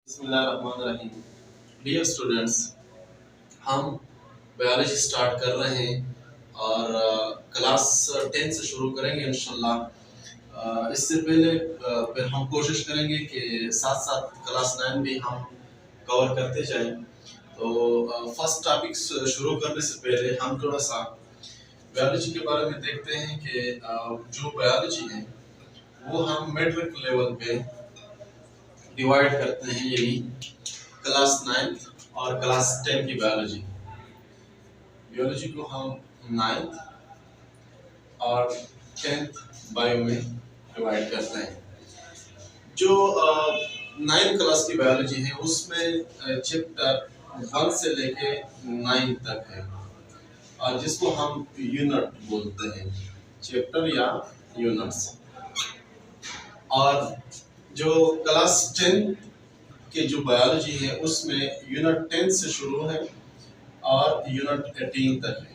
बिस्मिल्लाहिर्रहमानिर्रहीम। Dear students, हम biology start कर रहे हैं और क्लास 10 से शुरू करेंगे इंशाल्लाह। इससे पहले फिर हम कोशिश करेंगे कि साथ साथ क्लास 9 भी हम कवर करते जाएं। तो फर्स्ट टॉपिक शुरू करने से पहले हम थोड़ा सा बायोलॉजी के बारे में देखते हैं कि जो बायोलॉजी है वो हम मैट्रिक लेवल पे डिवाइड करते हैं, यानी क्लास 9 और क्लास 10 की बायोलॉजी को हम 9th और 10th बायो में डिवाइड करते हैं। जो 9th क्लास की बायोलॉजी है उसमें चैप्टर 1 से लेके 9 तक है और जिसको हम यूनिट बोलते हैं, चैप्टर या यूनिट्स। और जो क्लास 10 के जो बायोलॉजी है उसमें यूनिट 10 से शुरू है और यूनिट 18 तक है,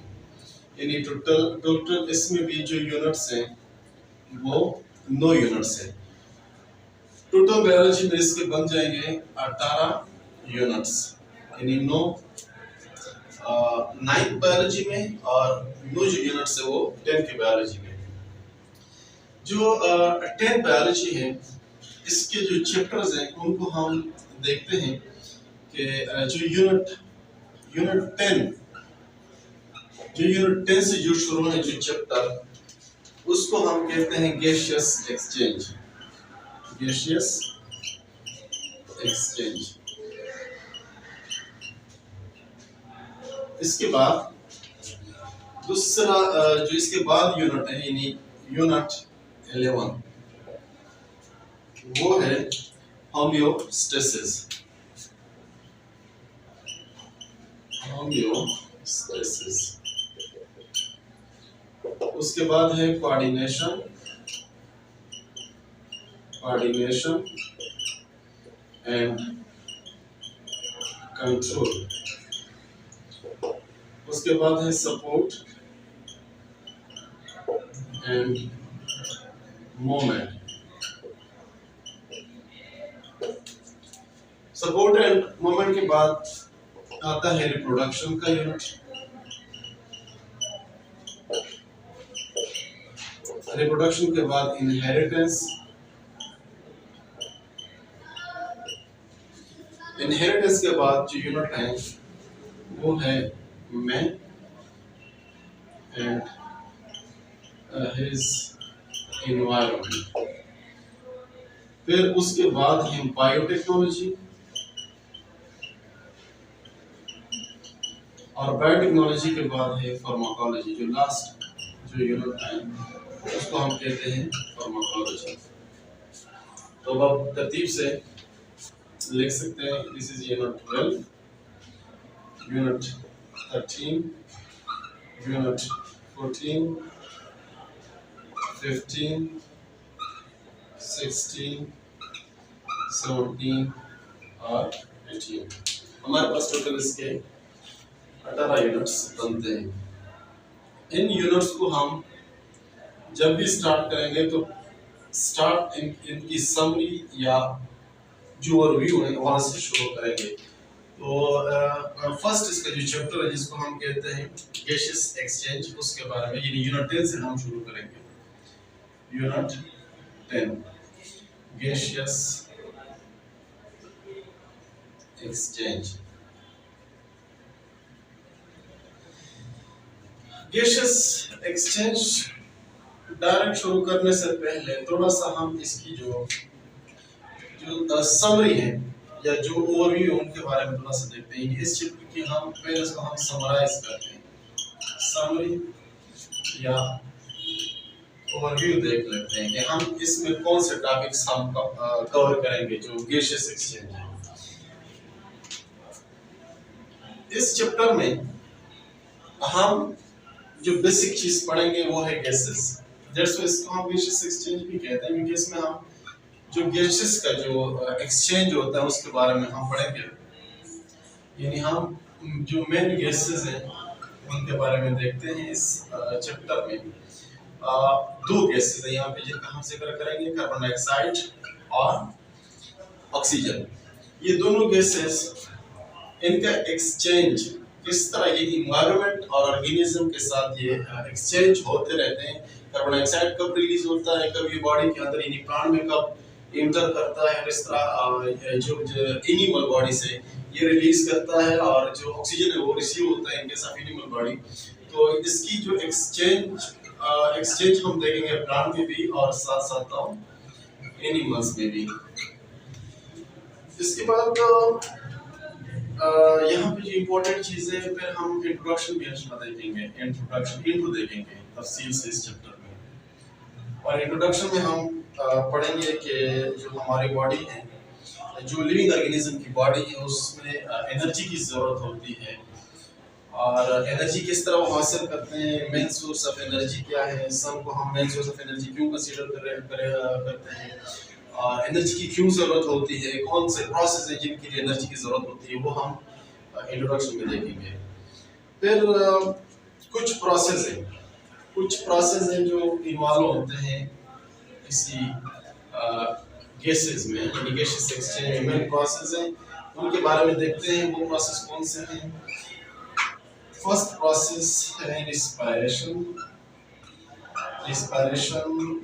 यानी टोटल इसमें भी जो यूनिट्स हैं वो 9 यूनिट्स हैं। टोटल बायोलॉजी में इसके बन जाएंगे 18 यूनिट्स, यानी 9th बायोलॉजी में और 9 जो यूनिट्स है वो 10 की बायोलॉजी में। जो 10 बायोलॉजी है इसके जो चैप्टर्स हैं उनको हम देखते हैं कि जो यूनिट 10 से जो शुरू है जो चैप्टर, उसको हम कहते हैं गैसियस एक्सचेंज। इसके बाद दूसरा जो इसके बाद यूनिट है, यानी यूनिट 11, वो है होमियोस्टेसिस। उसके बाद है कोऑर्डिनेशन एंड कंट्रोल। उसके बाद है support and movement. Support and movement के बाद आता है रिप्रोडक्शन का यूनिट। रिप्रोडक्शन के बाद इनहेरिटेंस के बाद जो यूनिट है वो है मैन एंड हिज एनवायरनमेंट। फिर उसके बाद है बायोटेक्नोलॉजी, और बायोटेक्नोलॉजी के बाद है फार्माकोलॉजी। जो लास्ट जो यूनिट है उसको हम कहते हैं फार्माकोलॉजी। तो अब तरतीब से लिख सकते हैं, this is unit 12, unit 13, unit 14, 15, 16, 17 और 18। हमारे पास टोटल इसके 18 यूनिट्स बनते हैं। इन यूनिट्स को हम जब भी स्टार्ट करेंगे तो इनकी समरी या जो ओवरव्यू है वहां से शुरू करेंगे। तो फर्स्ट इसका जो चैप्टर है जिसको हम कहते हैं गैसियस एक्सचेंज, उसके बारे में, यानी यूनिट 10 से हम शुरू करेंगे। Unit 10 gaseous exchange. Gaseous exchange direct शुरू करने से पहले थोड़ा सा हम इसकी जो समरी है या जो ओवरव्यू उनके बारे में थोड़ा सा देखते हैं। इस चैप्टर की हम पहले इसको हम समराइज करते हैं, समरी या ओवरव्यू देख लेते हैं कि हम इसमें कौन से टॉपिक्स हम कवर करेंगे जो गैसियस एक्सचेंज है। इस चैप्टर में हम जो बेसिक चीज पढ़ेंगे वो है गैसेस। दैट्स व्हाई इसको हम गैसियस एक्सचेंज भी कहते हैं, क्योंकि इसमें हम जो गैसेस का जो एक्सचेंज होता है उसके बारे में हम पढ़ेंगे। यानी हम जो मेन गैसेस हैं उनके बारे में देखते हैं इस चैप्टर में। 2 गैसेस हैं यहाँ पे जिनका हम जिक्र करेंगे, कार्बन डाइऑक्साइड और ऑक्सीजन। ये दोनों गैसेस, इनका एक्सचेंज किस तरह ये इन्वायरमेंट और ऑर्गेनिज्म के साथ ये एक्सचेंज होते रहते हैं। कार्बन डाइऑक्साइड कब रिलीज होता है, कब ये बॉडी के अंदर यानी प्लांट में कब इंटर करता है, और इस तरह जो एनिमल बॉडी से ये रिलीज करता है, और जो ऑक्सीजन है वो रिसीव होता है in case of animal body. तो इसकी जो एक्सचेंज हम देखेंगे प्लांट में भी और साथ साथ एनिमल्स में भी। इसके बाद यहाँ पे जो इम्पोर्टेंट चीज़ है, फिर हम इंट्रोडक्शन भी देखेंगे, इंट्रो देखेंगे तफसील से इस चैप्टर में। और इंट्रोडक्शन में हम पढ़ेंगे कि जो हमारी बॉडी है, जो लिविंग ऑर्गेनिज्म की बॉडी है, उसमें एनर्जी की ज़रूरत होती है, और एनर्जी किस तरह वो हासिल करते हैं, मेन सोर्स ऑफ एनर्जी क्या है, सन को हम मेन सोर्स ऑफ एनर्जी क्यों कंसीडर करते हैं, और एनर्जी की क्यों ज़रूरत होती है, कौन से प्रोसेस है जिनके लिए एनर्जी की ज़रूरत होती है, वो हम इंट्रोडक्शन में देखेंगे। फिर कुछ प्रोसेस हैं जो इन्वॉल्व होते हैं किसी गैसेस में, यानी गैसेस एक्सचेंज में प्रोसेस हैं, उनके बारे में देखते हैं वो प्रोसेस कौन से हैं। फर्स्ट प्रोसेस है रिस्पायरेशन।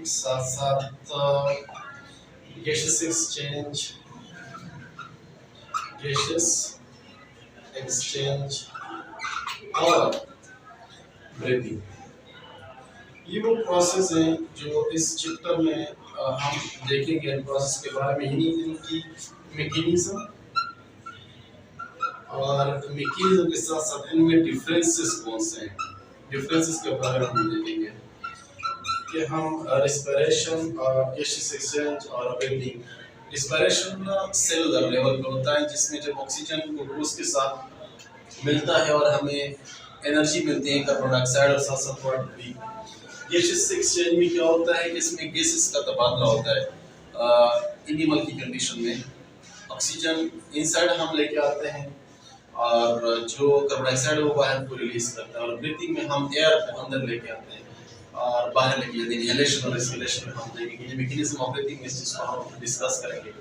साथ साथ gaseous exchange और ब्रीदिंग। ये वो प्रोसेस हैं जो इस चैप्टर में हम देखेंगे इन प्रोसेस के बारे में, यानी इनकी मैकेनिज्म के साथ साथ इनमें डिफरेंसेस कौन से हैं, डिफरेंसेस के बारे में हम देखेंगे कि हम रिस्पिरेशन और गैसियस एक्सचेंज और ब्रीदिंग। रिस्पिरेशन सेलुलर लेवल पे होता है, जिसमें जब ऑक्सीजन ग्लूकोज के साथ मिलता है और हमें एनर्जी मिलती है कार्बन डाइऑक्साइड और साथ साथ वाटर भी। गैसियस एक्सचेंज में क्या होता है कि इसमें गैसेस का तबादला होता है। एनिमल की कंडीशन में ऑक्सीजन इनसाइड हम लेके आते हैं, और जो कार्बन डाइऑक्साइड है वो बाहर को रिलीज करता है, और ब्रीथिंग में हम एयर अंदर लेके आते हैं और बाहर लेके जाते हैं। इनहेलेशन और एक्सहेलेशन में हम देखेंगे ये मैकेनिज्म ऑफ ब्रीथिंग, इस चीज़ को हम डिस्कस करेंगे।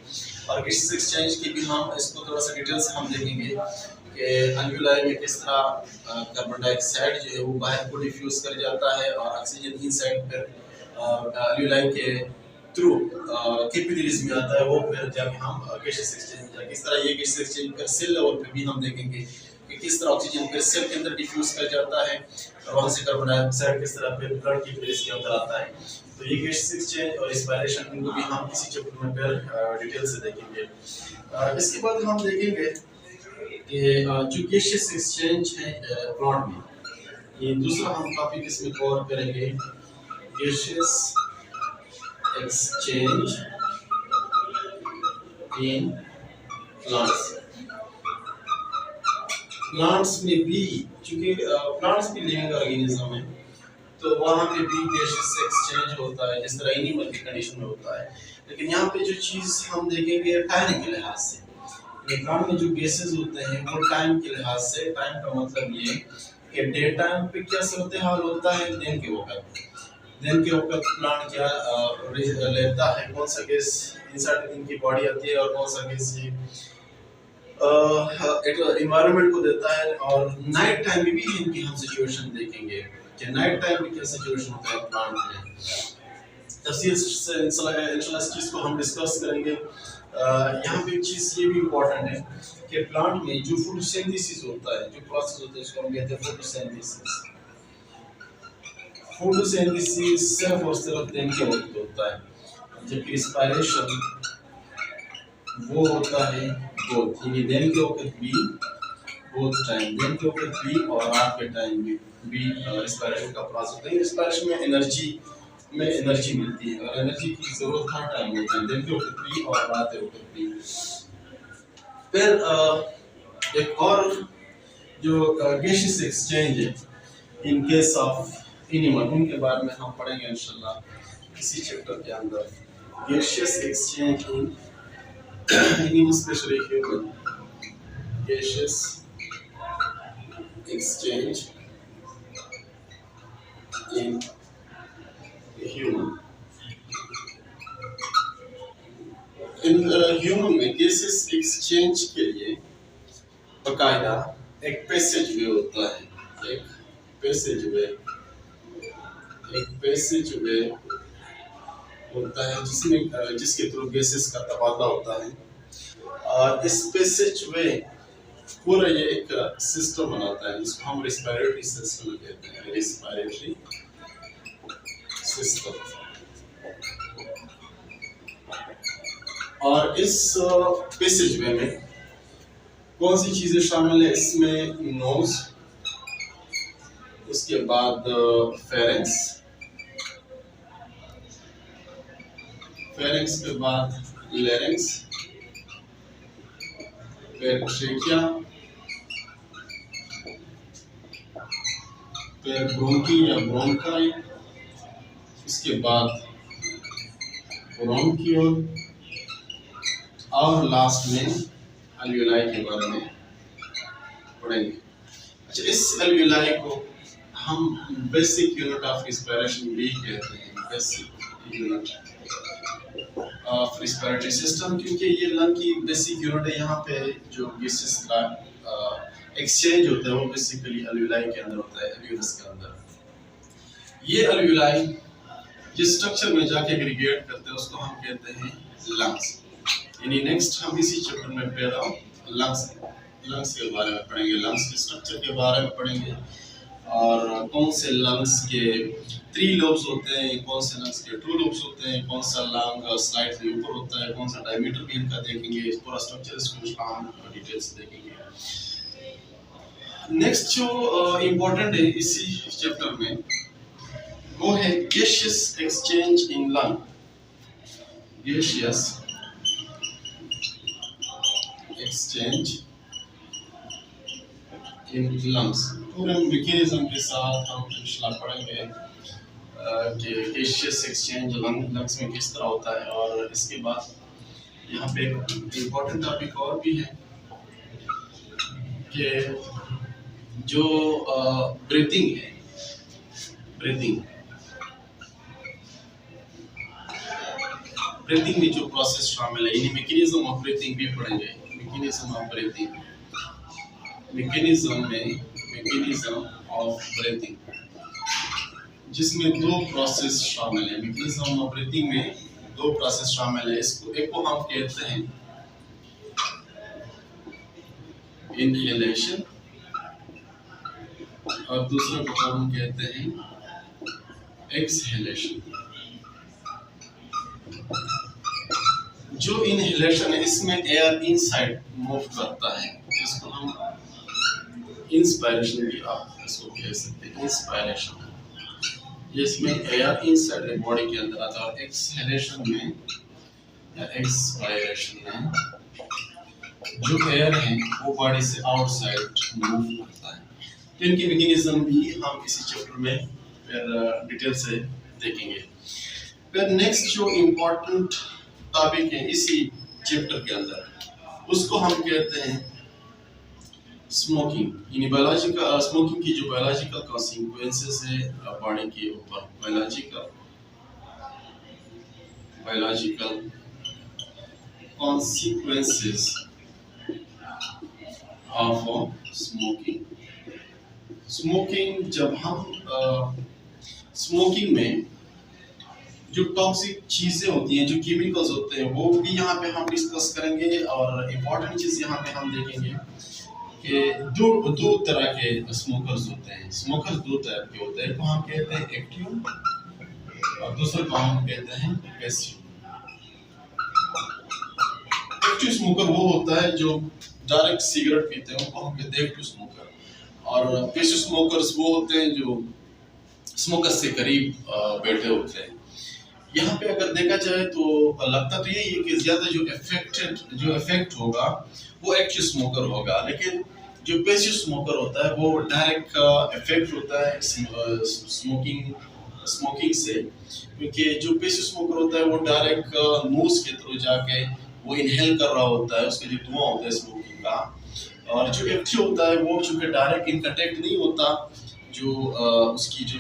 और गैसेस एक्सचेंज की भी हम इसको थोड़ा सा डिटेल से हम देखेंगे कि अल्वियोलाई में किस तरह कार्बन डाइऑक्साइड जो है वो बाहर को डिफ्यूज कर जाता है, और ऑक्सीजन इनसाइड फिर अल्वियोलाई के थ्रू कैपिलरीज में आता है, वो फिर जाके हम गैसेस एक्सचेंज किस तरह ये गैसेस एक्सचेंज फिर सेल लेवल पे भी हम देखेंगे कि किस तरह ऑक्सीजन फिर सेल के अंदर डिफ्यूज कर जाता है, और वहाँ से कार्बन डाइऑक्साइड किस तरह फिर ब्लड की प्रेस के अंदर आता है। तो ये गैसेस एक्सचेंज और रिस्पायरेशन इनको भी हम इसी चैप्टर में फिर डिटेल से देखेंगे। इसके बाद हम देखेंगे कि जो गैसेस एक्सचेंज है प्लांट में, ये दूसरा हम टॉपिक इसमें कवर करेंगे, गैसेस एक्सचेंज इन प्लांट्स में भी, चूंकि प्लांट्स भी लिविंग ऑर्गेनिज्म है, तो वहाँ पे भी गैसेस एक्सचेंज होता है जिस तरह एनिमल की कंडीशन में होता है। लेकिन यहाँ पे जो चीज़ हम देखेंगे टाइम के लिहाज से, प्लांट में जो गैसेस होते हैं वो टाइम के लिहाज से, टाइम का मतलब ये कि डे टाइम पे क्या सूरत हाल होता है, दिन के वक्त प्लांट क्या लेता है, कौन सा गैस इनसाइड इनकी बॉडी आती है और कौन सा गैस ये एक एनवायरनमेंट को देता है। और नाइट टाइम में भी इनकी हम सिचुएशन देखेंगे कि नाइट टाइम में क्या सिचुएशन होता है प्लांट में। तफसील से इंशाल्लाह इस चीज़ को हम डिस्कस करेंगे। यहाँ पे एक चीज़ ये भी इम्पोर्टेंट है कि प्लांट में जो फोटोसिंथेसिस होता है, जो प्रोसेस होता है, उसको हम कहते हैं फोटोसिंथेसिस। फोटोसिंथेसिस सिर्फ और सिर्फ दिन के वक्त होता है, जबकि रिस्पायरेशन वो होता है बोथ, यानी दिन के वक्त भी, बोथ टाइम, दिन के वक्त भी और रात के टाइम भी रिस्पायरेशन का प्रोसेस होता है। रिस्पायरेशन में एनर्जी मिलती है, और एनर्जी की जरूरत हर टाइम होती है, दिन के वक्त भी और रात के वक्त भी। फिर एक और जो गैसियस एक्सचेंज है इन केस ऑफ एनिमल, उनके बारे में हम पढ़ेंगे इंशाल्लाह इसी चैप्टर के अंदर। Gaseous exchange in animal, specially human, gaseous exchange in human. In human में गैसेस एक्सचेंज के लिए बकायदा एक पैसेज वे होता है, एक पैसेज वे एक पैसेज वे होता है जिसके थ्रू गैसेस का तबादला होता है। और इस पैसेज वे पूरा ये एक सिस्टम बनाता है जिसको हम रिस्पिरेटरी सिस्टम कहते हैं, रिस्पिरेटरी सिस्टम। और इस पैसेज वे में कौन सी चीजें शामिल है? इसमें नोज, उसके बाद फेरेंक्स, फेरेंक्स के बाद लैरिंक्स, फिर ट्रेकिया, फिर ब्रोंकी या ब्रोंकाई, इसके बाद ब्रोंकियोल, और लास्ट में अल्वियोलाई के बारे में पढ़ेंगे। अच्छा, इस अल्वियोलाई को हम बेसिक यूनिट ऑफ रिस्पिरेशन भी कहते हैं, basic unit of respiratory system, क्योंकि ये लंग की बेसिक यूनिट है। यहाँ पे जो गैसेस का एक्सचेंज होता है वो बेसिकली अल्वियोलाई के अंदर होता है, एल्वियोलस के अंदर। ये अल्वियोलाई जिस स्ट्रक्चर में जाके एग्रीगेट करते हैं उसको हम कहते हैं लंग्स। यानी नेक्स्ट हम इसी चैप्टर में पहला लंग्स के बारे में पढ़ेंगे, लंग्स के स्ट्रक्चर के बारे में पढ़ेंगे, और कौन से लंग्स के 3 लोब्स होते हैं, कौन से लंग्स के 2 लोब्स होते हैं, कौन सा लंग स्लाइटली ऊपर होता है, कौन सा डायमीटर भी इनका देखेंगे, इस पूरा स्ट्रक्चर इसको हम डिटेल से देखेंगे। नेक्स्ट जो इम्पोर्टेंट है इसी चैप्टर में वो है gaseous exchange in lung, gaseous exchange in lungs। पूरे मैकेनिज्म के साथ हम इंशाल्लाह पढ़ेंगे कि gaseous exchange लंग्स में किस तरह होता है। और इसके बाद यहाँ पे एक इम्पोर्टेंट टॉपिक और भी है कि जो ब्रीथिंग है, ब्रीथिंग में जो प्रोसेस शामिल है, यानी मैकेनिज्म ऑफ ब्रीथिंग भी पढ़ेंगे। Mechanism of breathing, mechanism of breathing जिसमें 2 प्रोसेस शामिल है। मैकेनिज्म ऑफ ब्रीथिंग में 2 प्रोसेस शामिल है। इसको एक को हम कहते हैं इनहेलेशन और दूसरे को हम कहते हैं एक्सहेलेशन। जो इनहेलेशन है इसमें एयर इनसाइड मूव करता है, जिसको हम इंस्पायरेशन भी आप इसको कह सकते हैं, इंस्पायरेशन जिसमें एयर इनसाइड बॉडी के अंदर आता है। और एक्सहेलेशन में या एक्सपायरेशन में जो एयर है वो बॉडी से आउटसाइड मूव करता है। तो इनकी मैकेनिज्म भी हम इसी चैप्टर में फिर डिटेल से देखेंगे। फिर नेक्स्ट जो इम्पोर्टेंट टॉपिक है इसी चैप्टर के अंदर उसको हम कहते हैं स्मोकिंग। यानी बायोलॉजिकल स्मोकिंग की जो बायोलॉजिकल कॉन्सिक्वेंसेस है बॉडी के ऊपर, बायोलॉजिकल कॉन्सिक्वेंसेस ऑफ स्मोकिंग। जब हम स्मोकिंग में जो टॉक्सिक चीजें होती हैं, जो केमिकल्स होते हैं, वो भी यहाँ पे हम डिस्कस करेंगे। और इम्पोर्टेंट चीज यहाँ पे हम देखेंगे कि दो तरह के स्मोकर्स होते हैं। स्मोकर्स 2 तरह के होते हैं, एक को हम कहते हैं एक्टिव और दूसरे को हम कहते हैं पैसिव। एक्टिव स्मोकर वो होता है जो डायरेक्ट सिगरेट पीते हैं, उनको हम कहते हैं एक्टिव स्मोकर। और पैसिव स्मोकर्स वो होते हैं जो स्मोकर से करीब बैठे होते हैं। यहाँ पे अगर देखा जाए तो लगता तो यही है कि ज्यादा जो इफेक्ट होगा वो एक्टिव स्मोकर होगा, लेकिन जो पैसिव स्मोकर होता है वो डायरेक्ट इफेक्ट होता है स्मोकिंग से, क्योंकि जो पैसिव स्मोकर होता है वो डायरेक्ट नोज के थ्रू जाके वो इनहेल कर रहा होता है, उसका जो धुआं होता है स्मोकिंग का। और जो एक्टिव होता है वो चूंकि डायरेक्ट इनकटेक्ट नहीं होता, जो उसकी जो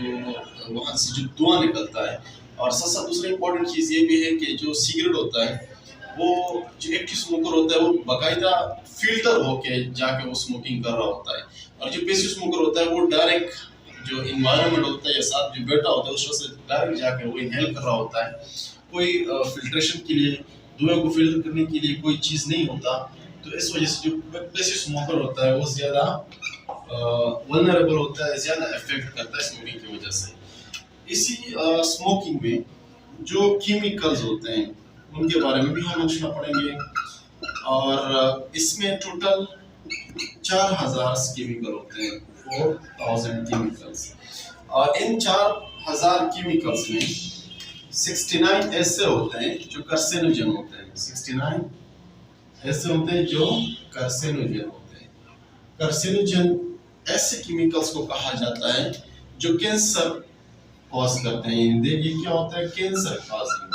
वहां से जो धुआं निकलता है। और साथ साथ दूसरी इम्पोर्टेंट चीज़ ये भी है कि जो सिगरेट होता है वो जो एक्टिव स्मोकर होता है वो बाकायदा फिल्टर होके जाके वो स्मोकिंग कर रहा होता है, और जो पैसिव स्मोकर होता है वो डायरेक्ट जो इन्वायरमेंट होता है या साथ जो बैठा होता है उसमें से डायरेक्ट जाके वो इनहेल कर रहा होता है। कोई फिल्ट्रेशन के लिए, धुएं को फिल्टर करने के लिए कोई चीज़ नहीं होता। तो इस वजह से जो पैसिव स्मोकर होता है वो ज़्यादा वल्नरेबल होता है, ज़्यादा इफेक्ट करता है स्मोकिंग की वजह से। इसी स्मोकिंग में जो केमिकल्स होते हैं उनके बारे में भी हम समझना पड़ेंगे, और इसमें टोटल 4000 केमिकल होते हैं, 4000 केमिकल्स। और इन 4000 केमिकल्स में 69 ऐसे होते हैं जो कार्सिनोजन होते हैं, 69 ऐसे होते हैं जो कार्सिनोजन होते हैं। कार्सिनोजन ऐसे केमिकल्स को कहा जाता है जो कैंसर कॉज करते हैं। देखिए क्या होता है, कैंसर कॉजिंग,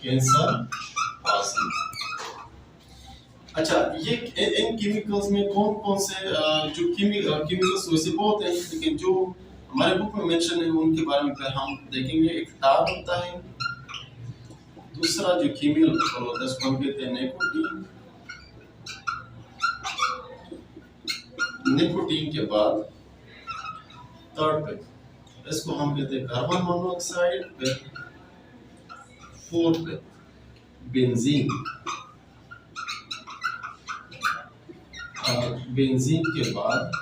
कैंसर कॉजिंग। अच्छा, ये इन केमिकल्स में कौन कौन से जो केमिकल्स वैसे बहुत हैं, लेकिन जो हमारे बुक में मेंशन है उनके बारे में फिर हम देखेंगे। एक टार होता है, दूसरा जो केमिकल होता है उसको हम कहते हैं निकोटीन। निकोटीन के बाद थर्ड पे इसको हम कहते हैं कार्बन मोनोऑक्साइड, फिर फोर्थ पे बेंजीन, और बेंजीन के बाद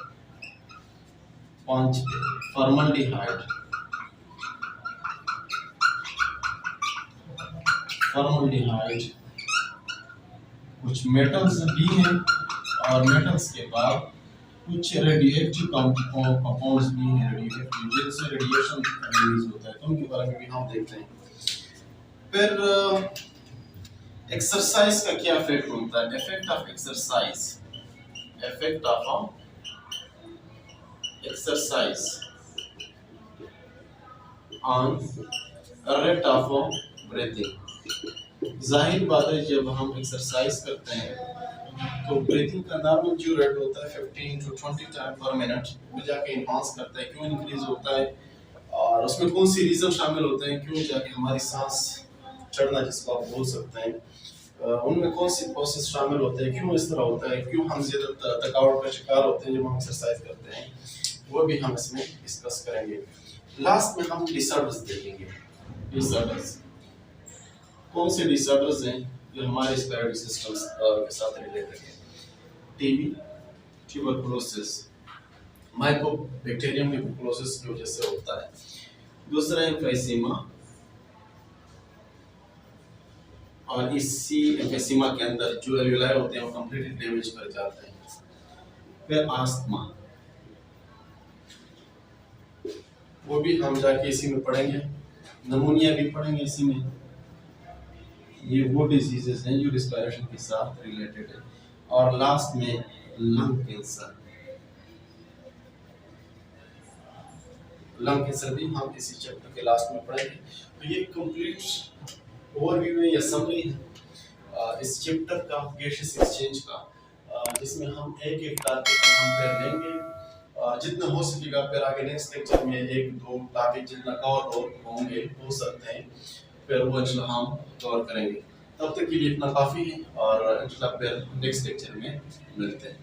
पांच पे फॉर्मल्डिहाइड। फॉर्मल्डिहाइड कुछ मेटल्स भी हैं, और मेटल्स के बाद कुछ रेडियोएक्टिव कंपाउंड्स भी हैं, रेडियोएक्टिव जिनसे रेडिएशन रिलीज होता है, तो उनके बारे में भी हम देखते हैं। फिर एक्सरसाइज का क्या इफेक्ट होता है, effect of exercise, effect of exercise on rate of breathing. जाहिर बात है जब हम एक्सरसाइज करते हैं तो ब्रीथिंग का नॉर्मल जो रेट होता है 15 to 20 टाइम पर मिनट, वो जाके इनहांस करता है। क्यों इंक्रीज होता है और उसमें कौन सी रीजन शामिल होते हैं, क्यों जाके हमारी सांस चढ़ना जिसको आप बोल सकते हैं, उनमें कौन सी प्रोसेस शामिल होते हैं, क्यों इस तरह होता है, क्यों हम ज्यादा थकावट का शिकार होते हैं जब हम एक्सरसाइज करते हैं, वो भी हम इसमें डिस्कस करेंगे। लास्ट में हम डिसऑर्डर्स देखेंगे। डिसऑर्डर्स कौन से डिसऑर्डर्स हैं जो हमारे रिस्पिरेटरी सिस्टम के साथ रिलेटेड है। टीबी, ट्यूबरकुलोसिस, माइकोबैक्टीरियम ट्यूबरकुलोसिस की वजह से होता है। दूसरा है एम्फीसीमा, और इसी एम्फीसीमा के अंदर जो एल्वियोलाई होते हैं वो कंप्लीटली डैमेज कर जाते हैं। फिर आस्थमा, वो भी हम जाके इसी में पढ़ेंगे। नमूनिया भी पढ़ेंगे इसी में। ये वो डिजीजेस हैं जो रिस्पिरेशन के साथ रिलेटेड है। और लास्ट में लंग कैंसर, लंग कैंसर भी हम इसी चैप्टर के लास्ट में पढ़ेंगे। तो ये कंप्लीट ओवरव्यू है या समरी है इस चैप्टर का गैसियस एक्सचेंज का, जिसमें हम एक एक टॉपिक हम कर लेंगे जितना हो सकेगा। फिर आगे नेक्स्ट लेक्चर में एक दो टॉपिक जितना कवर होंगे हो सकते हैं, फिर वो इंशाल्लाह हम कवर करेंगे। तब तक के लिए इतना काफ़ी है, और इंशाल्लाह फिर नेक्स्ट लेक्चर में मिलते हैं।